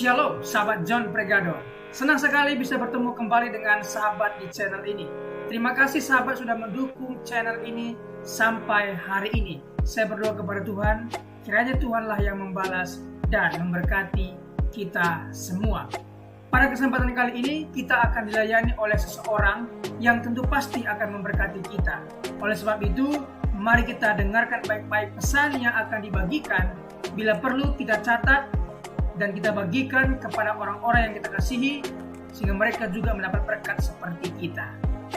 Shalom sahabat John Pregador. Senang sekali bisa bertemu kembali dengan sahabat di channel ini. Terima kasih sahabat sudah mendukung channel ini sampai hari ini. Saya berdoa kepada Tuhan, kiranya Tuhanlah yang membalas dan memberkati kita semua. Pada kesempatan kali ini kita akan dilayani oleh seseorang yang tentu pasti akan memberkati kita. Oleh sebab itu, mari kita dengarkan baik-baik pesan yang akan dibagikan. Bila perlu kita catat dan kita bagikan kepada orang-orang yang kita kasihi, sehingga mereka juga mendapat berkat seperti kita.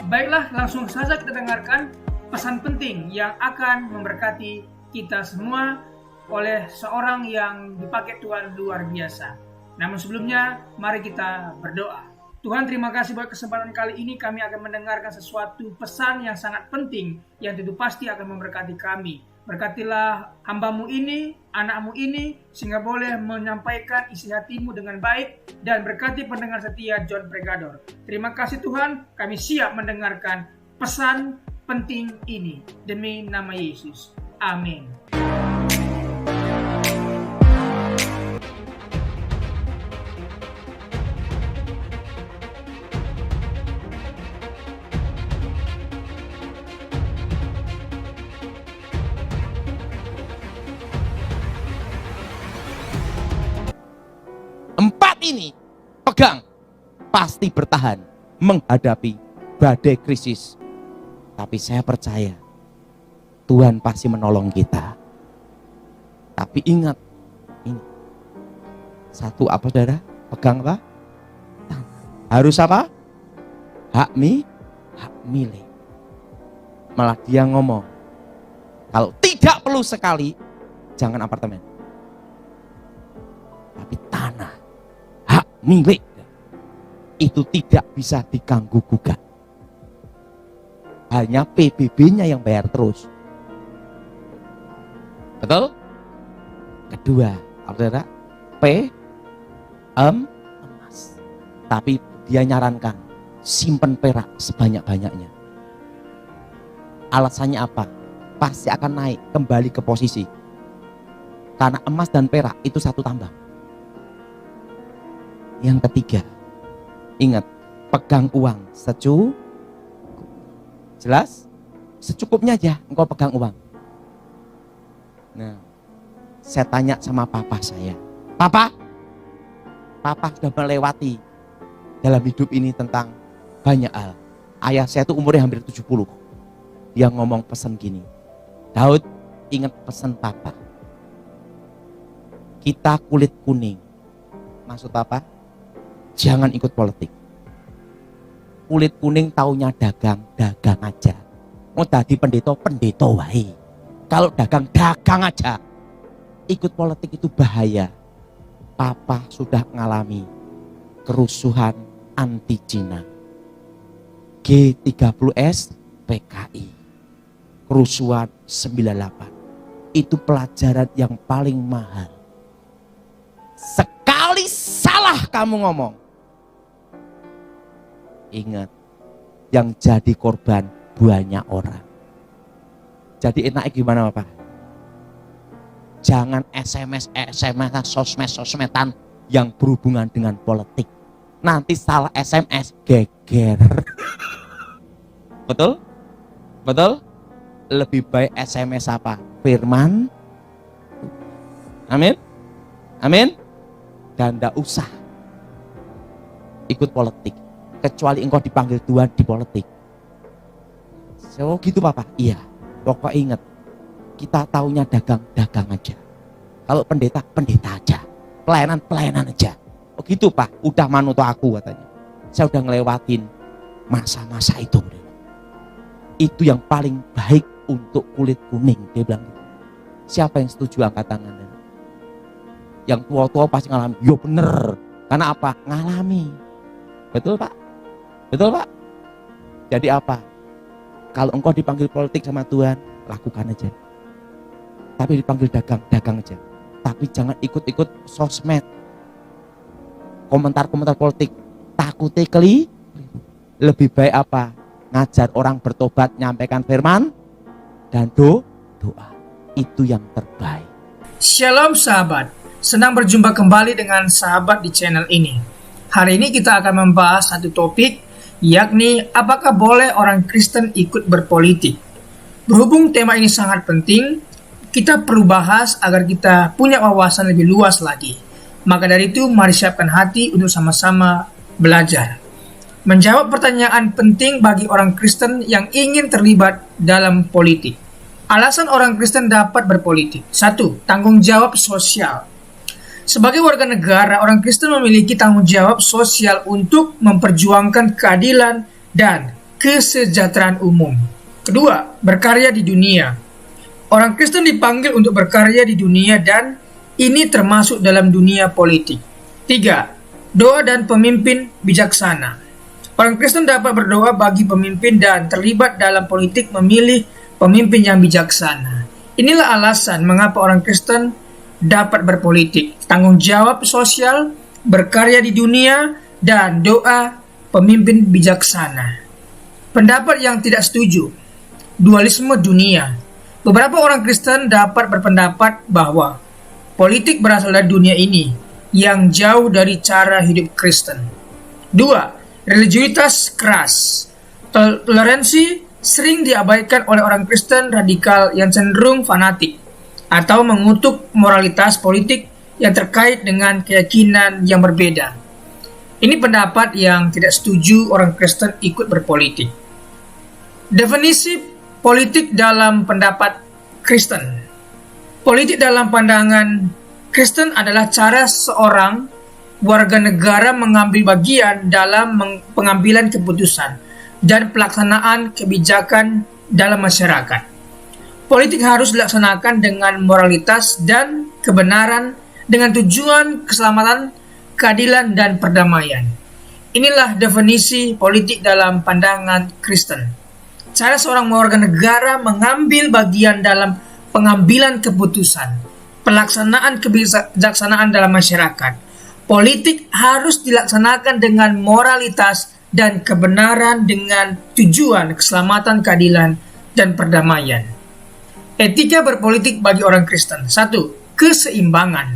Baiklah, langsung saja kita dengarkan pesan penting yang akan memberkati kita semua oleh seorang yang dipakai Tuhan luar biasa. Namun sebelumnya, mari kita berdoa. Tuhan, terima kasih buat kesempatan kali ini kami akan mendengarkan sesuatu pesan yang sangat penting yang tentu pasti akan memberkati kami. Berkatilah hambamu ini, anakmu ini, sehingga boleh menyampaikan isi hatimu dengan baik, dan berkati pendengar setia John Pregador. Terima kasih Tuhan, kami siap mendengarkan pesan penting ini. Demi nama Yesus. Amin. Ini pegang, pasti bertahan menghadapi badai krisis. Tapi saya percaya Tuhan pasti menolong kita. Tapi ingat, ini satu apa saudara? Pegang apa? Harus apa? Hak milik. Malah dia ngomong, kalau tidak perlu sekali, jangan apartemen, tapi tanah milik itu tidak bisa diganggu gugat. Hanya PBB-nya yang bayar terus. Betul? Kedua, saudara, emas. Tapi dia nyarankan simpen perak sebanyak-banyaknya. Alasannya apa? Pasti akan naik kembali ke posisi. Karena emas dan perak itu satu tambang. Yang ketiga, ingat, pegang uang jelas, secukupnya aja engkau pegang uang. Nah, saya tanya sama papa saya, Papa sudah melewati dalam hidup ini tentang banyak hal. Ayah saya tuh umurnya hampir 70. Dia ngomong pesan gini, Daud, ingat pesan papa. Kita kulit kuning. Maksud papa? Jangan ikut politik. Kulit kuning taunya dagang aja. Mau tadi pendeta wae. Kalau dagang aja. Ikut politik itu bahaya. Papa sudah mengalami kerusuhan anti Cina. G30S PKI. Kerusuhan 98. Itu pelajaran yang paling mahal. Sekali salah kamu ngomong, ingat, yang jadi korban banyak orang. Jadi enaknya gimana Bapak? Jangan SMS, sosmedan yang berhubungan dengan politik. Nanti salah SMS, geger. Betul? Betul? Lebih baik SMS apa? Firman. Amin? Amin? Dan tidak usah ikut politik. Kecuali engkau dipanggil Tuhan di politik. So gitu Papa? Iya. Pokoknya ingat, kita taunya dagang aja. Kalau pendeta aja. Pelayanan aja. Oh gitu Pak, udah manut aku katanya. Saya udah ngelewatin masa-masa itu. Itu yang paling baik untuk kulit kuning, dia bilang gitu. Siapa yang setuju angkat tangan? Yang tua-tua pasti ngalami. Yo bener. Karena apa? Ngalami. Betul Pak? Betul Pak? Jadi apa? Kalau engkau dipanggil politik sama Tuhan, lakukan aja. Tapi dipanggil dagang aja. Tapi jangan ikut-ikut sosmed. Komentar-komentar politik. Takutnya lebih baik apa? Ngajar orang bertobat, nyampaikan firman, dan doa. Itu yang terbaik. Shalom sahabat. senang berjumpa kembali dengan sahabat di channel ini. Hari ini kita akan membahas satu topik, yakni apakah boleh orang Kristen ikut berpolitik. Berhubung tema ini sangat penting, kita perlu bahas agar kita punya wawasan lebih luas lagi. Maka dari itu, mari siapkan hati untuk sama-sama belajar. Menjawab pertanyaan penting bagi orang Kristen yang ingin terlibat dalam politik. Alasan orang Kristen dapat berpolitik. 1. Tanggung jawab sosial. Sebagai warga negara, orang Kristen memiliki tanggung jawab sosial untuk memperjuangkan keadilan dan kesejahteraan umum. Kedua, berkarya di dunia. Orang Kristen dipanggil untuk berkarya di dunia dan ini termasuk dalam dunia politik. 3. Doa dan pemimpin bijaksana. Orang Kristen dapat berdoa bagi pemimpin dan terlibat dalam politik memilih pemimpin yang bijaksana. Inilah alasan mengapa orang Kristen dapat berpolitik. Tanggung jawab sosial, berkarya di dunia, dan doa pemimpin bijaksana. Pendapat yang tidak setuju. Dualisme dunia. Beberapa orang Kristen dapat berpendapat bahwa politik berasal dari dunia ini yang jauh dari cara hidup Kristen. 2. Religiusitas keras. Toleransi sering diabaikan oleh orang Kristen radikal yang cenderung fanatik atau mengutuk moralitas politik yang terkait dengan keyakinan yang berbeda. Ini pendapat yang tidak setuju orang Kristen ikut berpolitik. Definisi politik dalam pendapat Kristen. Politik dalam pandangan Kristen adalah cara seorang warga negara mengambil bagian dalam pengambilan keputusan dan pelaksanaan kebijakan dalam masyarakat. Politik harus dilaksanakan dengan moralitas dan kebenaran dengan tujuan keselamatan, keadilan, dan perdamaian. Inilah definisi politik dalam pandangan Kristen. Cara seorang warga negara mengambil bagian dalam pengambilan keputusan, pelaksanaan kebijaksanaan dalam masyarakat. Politik harus dilaksanakan dengan moralitas dan kebenaran dengan tujuan keselamatan, keadilan, dan perdamaian. Etika berpolitik bagi orang Kristen. 1. Keseimbangan.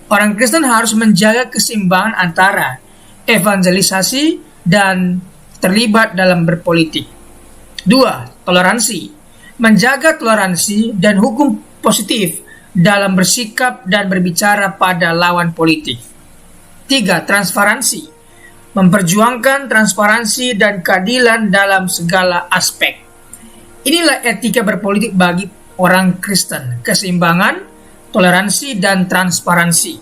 Orang Kristen harus menjaga keseimbangan antara evangelisasi dan terlibat dalam berpolitik. 2. Toleransi. Menjaga toleransi dan hukum positif dalam bersikap dan berbicara pada lawan politik. 3. Transparansi. Memperjuangkan transparansi dan keadilan dalam segala aspek. Inilah etika berpolitik bagi orang Kristen. Keseimbangan, toleransi, dan transparansi.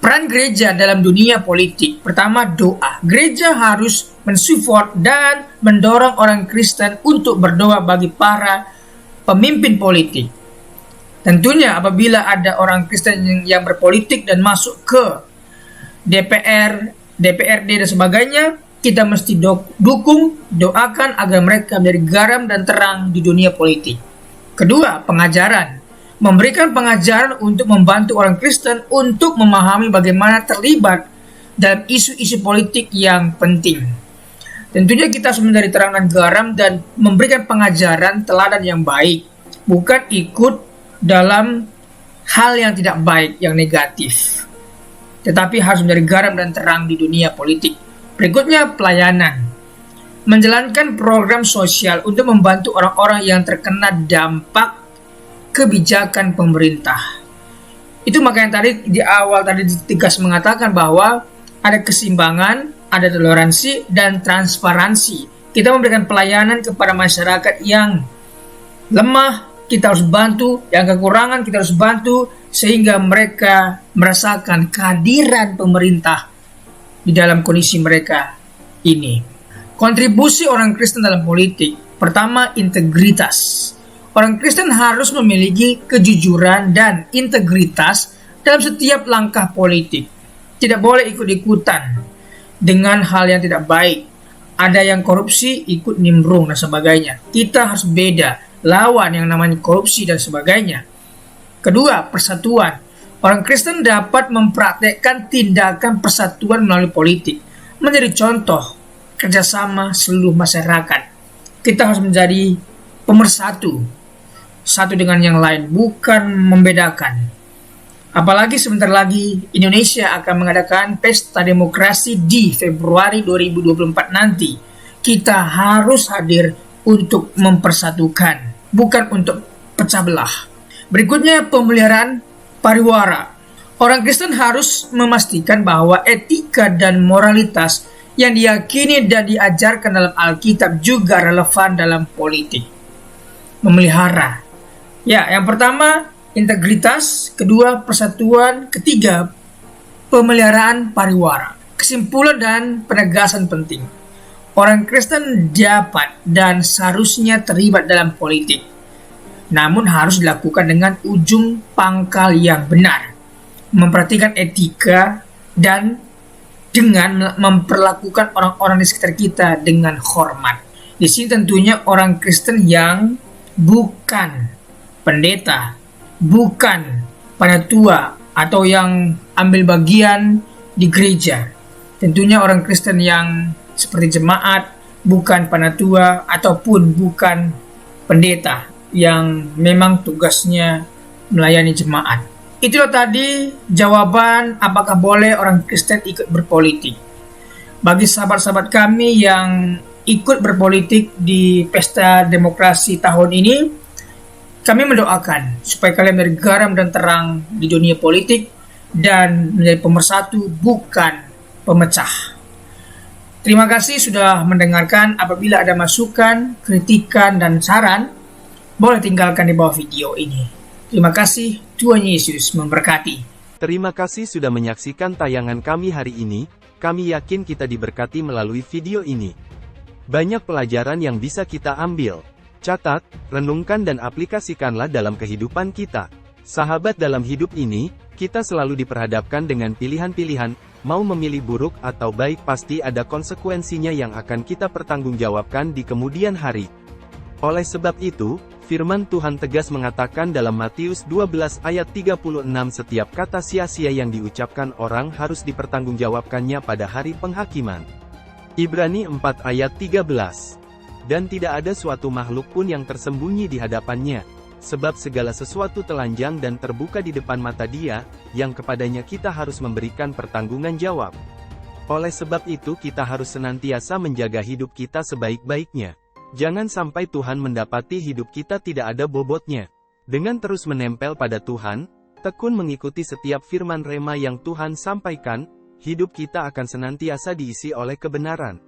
Peran gereja dalam dunia politik. Pertama, doa. Gereja harus mensupport dan mendorong orang Kristen untuk berdoa bagi para pemimpin politik. Tentunya apabila ada orang Kristen yang berpolitik dan masuk ke DPR, DPRD, dan sebagainya, kita mesti dukung, doakan agar mereka menjadi garam dan terang di dunia politik. Kedua, pengajaran. Memberikan pengajaran untuk membantu orang Kristen untuk memahami bagaimana terlibat dalam isu-isu politik yang penting. Tentunya kita harus menjadi terang dan garam dan memberikan pengajaran teladan yang baik, bukan ikut dalam hal yang tidak baik, yang negatif, tetapi harus menjadi garam dan terang di dunia politik. Berikutnya, pelayanan. Menjalankan program sosial untuk membantu orang-orang yang terkena dampak kebijakan pemerintah. Itu makanya tadi di awal tadi Tegas mengatakan bahwa ada keseimbangan, ada toleransi, dan transparansi. Kita memberikan pelayanan kepada masyarakat yang lemah, kita harus bantu, yang kekurangan kita harus bantu, sehingga mereka merasakan kehadiran pemerintah di dalam kondisi mereka ini. Kontribusi orang Kristen dalam politik. Pertama, integritas. Orang Kristen harus memiliki kejujuran dan integritas dalam setiap langkah politik. Tidak boleh ikut-ikutan dengan hal yang tidak baik. Ada yang korupsi, ikut nimbrung dan sebagainya. Kita harus beda, lawan yang namanya korupsi dan sebagainya. Kedua, persatuan. Orang Kristen dapat mempraktekkan tindakan persatuan melalui politik, menjadi contoh kerjasama seluruh masyarakat. Kita harus menjadi pemersatu, satu dengan yang lain, bukan membedakan. Apalagi sebentar lagi Indonesia akan mengadakan pesta demokrasi di Februari 2024 nanti. Kita harus hadir untuk mempersatukan, bukan untuk pecah belah. Berikutnya, pemeliharaan pariwara. Orang Kristen harus memastikan bahwa etika dan moralitas yang diyakini dan diajarkan dalam Alkitab juga relevan dalam politik. Memelihara. Ya, yang pertama, integritas, kedua persatuan, ketiga pemeliharaan pariwara. Kesimpulan dan penegasan penting. Orang Kristen dapat dan seharusnya terlibat dalam politik, namun harus dilakukan dengan ujung pangkal yang benar, memperhatikan etika dan dengan memperlakukan orang-orang di sekitar kita dengan hormat. Di sini tentunya orang Kristen yang bukan pendeta, bukan panatua atau yang ambil bagian di gereja. Tentunya orang Kristen yang seperti jemaat, bukan panatua ataupun bukan pendeta yang memang tugasnya melayani jemaat. Itulah tadi jawaban apakah boleh orang Kristen ikut berpolitik. Bagi sahabat-sahabat kami yang ikut berpolitik di pesta demokrasi tahun ini, kami mendoakan supaya kalian menjadi garam dan terang di dunia politik dan menjadi pemersatu, bukan pemecah. Terima kasih sudah mendengarkan. Apabila ada masukan, kritikan, dan saran, boleh tinggalkan di bawah video ini. Terima kasih, Tuhan Yesus memberkati. Terima kasih sudah menyaksikan tayangan kami hari ini. Kami yakin kita diberkati melalui video ini. Banyak pelajaran yang bisa kita ambil. Catat, renungkan dan aplikasikanlah dalam kehidupan kita. Sahabat, dalam hidup ini, kita selalu diperhadapkan dengan pilihan-pilihan, mau memilih buruk atau baik pasti ada konsekuensinya yang akan kita pertanggungjawabkan di kemudian hari. Oleh sebab itu, firman Tuhan tegas mengatakan dalam Matius 12 ayat 36 setiap kata sia-sia yang diucapkan orang harus dipertanggungjawabkannya pada hari penghakiman. Ibrani 4 ayat 13. Dan tidak ada suatu makhluk pun yang tersembunyi di hadapannya, sebab segala sesuatu telanjang dan terbuka di depan mata Dia, yang kepadanya kita harus memberikan pertanggungan jawab. Oleh sebab itu kita harus senantiasa menjaga hidup kita sebaik-baiknya. Jangan sampai Tuhan mendapati hidup kita tidak ada bobotnya. Dengan terus menempel pada Tuhan, tekun mengikuti setiap firman rema yang Tuhan sampaikan, hidup kita akan senantiasa diisi oleh kebenaran.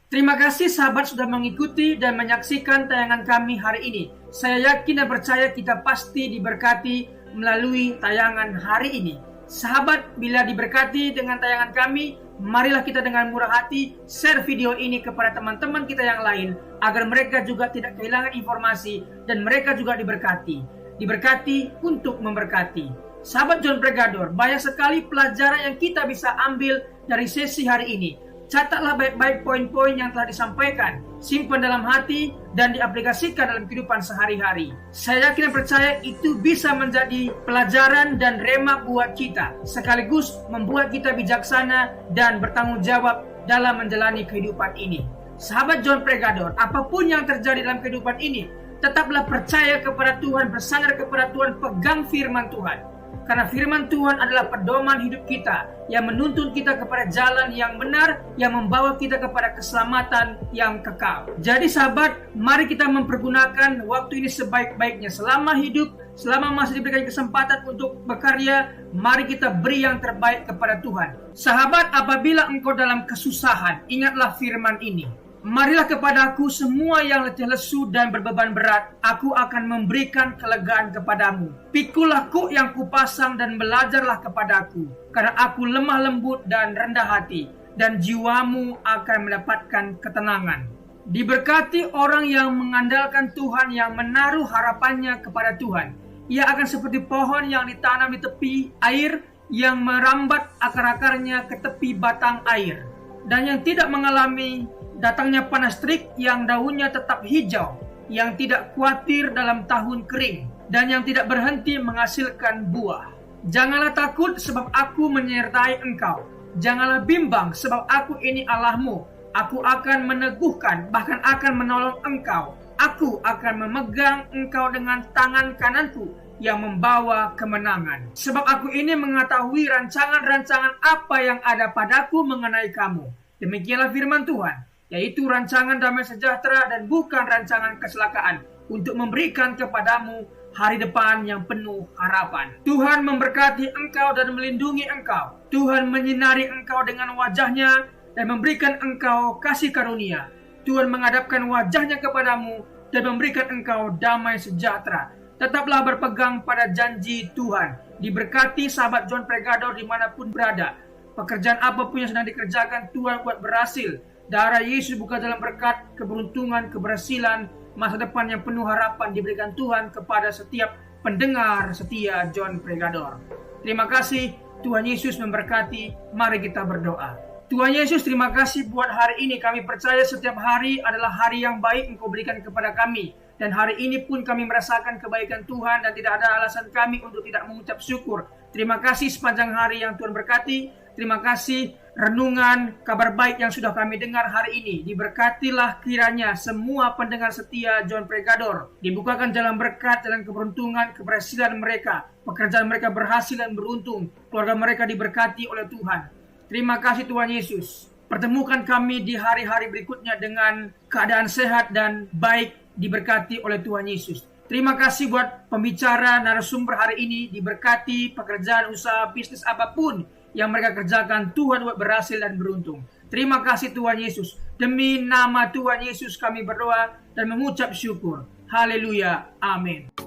Terima kasih sahabat sudah mengikuti dan menyaksikan tayangan kami hari ini. Saya yakin dan percaya kita pasti diberkati melalui tayangan hari ini. Sahabat, bila diberkati dengan tayangan kami, marilah kita dengan murah hati share video ini kepada teman-teman kita yang lain, agar mereka juga tidak kehilangan informasi dan mereka juga diberkati. Diberkati untuk memberkati. Sahabat John Pregador, banyak sekali pelajaran yang kita bisa ambil dari sesi hari ini. Catatlah baik-baik poin-poin yang telah disampaikan, simpan dalam hati, dan diaplikasikan dalam kehidupan sehari-hari. Saya yakin dan percaya itu bisa menjadi pelajaran dan rema buat kita, sekaligus membuat kita bijaksana dan bertanggung jawab dalam menjalani kehidupan ini. Sahabat John Pregador, apapun yang terjadi dalam kehidupan ini, tetaplah percaya kepada Tuhan, bersandar kepada Tuhan, pegang firman Tuhan. Karena firman Tuhan adalah pedoman hidup kita, yang menuntun kita kepada jalan yang benar, yang membawa kita kepada keselamatan yang kekal. Jadi sahabat, mari kita mempergunakan waktu ini sebaik-baiknya. Selama hidup, selama masih diberikan kesempatan untuk berkarya, mari kita beri yang terbaik kepada Tuhan. Sahabat, apabila engkau dalam kesusahan, ingatlah firman ini. Marilah kepadaku semua yang letih lesu dan berbeban berat, aku akan memberikan kelegaan kepadamu. Pikulah kuk yang kupasang dan belajarlah kepadaku, karena aku lemah lembut dan rendah hati, dan jiwamu akan mendapatkan ketenangan. Diberkati orang yang mengandalkan Tuhan, yang menaruh harapannya kepada Tuhan. Ia akan seperti pohon yang ditanam di tepi air, yang merambat akar-akarnya ke tepi batang air, dan yang tidak mengalami datangnya panas terik, yang daunnya tetap hijau, yang tidak khawatir dalam tahun kering, dan yang tidak berhenti menghasilkan buah. Janganlah takut, sebab aku menyertai engkau. Janganlah bimbang, sebab aku ini Allahmu. Aku akan meneguhkan, bahkan akan menolong engkau. Aku akan memegang engkau dengan tangan kananku, yang membawa kemenangan. Sebab aku ini mengetahui rancangan-rancangan apa yang ada padaku mengenai kamu. Demikianlah firman Tuhan, yaitu rancangan damai sejahtera dan bukan rancangan kecelakaan, untuk memberikan kepadamu hari depan yang penuh harapan. Tuhan memberkati engkau dan melindungi engkau. Tuhan menyinari engkau dengan wajahnya dan memberikan engkau kasih karunia. Tuhan menghadapkan wajahnya kepadamu dan memberikan engkau damai sejahtera. Tetaplah berpegang pada janji Tuhan. Diberkati sahabat John Pregador dimanapun berada. Pekerjaan apapun yang sedang dikerjakan, Tuhan buat berhasil. Darah Yesus bukan dalam berkat, keberuntungan, keberhasilan, masa depan yang penuh harapan diberikan Tuhan kepada setiap pendengar setia John Pregador. Terima kasih, Tuhan Yesus memberkati. Mari kita berdoa. Tuhan Yesus, terima kasih buat hari ini. Kami percaya setiap hari adalah hari yang baik Engkau berikan kepada kami. Dan hari ini pun kami merasakan kebaikan Tuhan dan tidak ada alasan kami untuk tidak mengucap syukur. Terima kasih sepanjang hari yang Tuhan berkati. Terima kasih renungan kabar baik yang sudah kami dengar hari ini. Diberkatilah kiranya semua pendengar setia John Pregador. Dibukakan jalan berkat, jalan keberuntungan, keberhasilan mereka. Pekerjaan mereka berhasil dan beruntung. Keluarga mereka diberkati oleh Tuhan. Terima kasih Tuhan Yesus. Pertemukan kami di hari-hari berikutnya dengan keadaan sehat dan baik, diberkati oleh Tuhan Yesus. Terima kasih buat pembicara narasumber hari ini. Diberkati pekerjaan, usaha, bisnis apapun yang mereka kerjakan. Tuhan buat berhasil dan beruntung. Terima kasih Tuhan Yesus. Demi nama Tuhan Yesus kami berdoa dan mengucap syukur. Haleluya. Amin.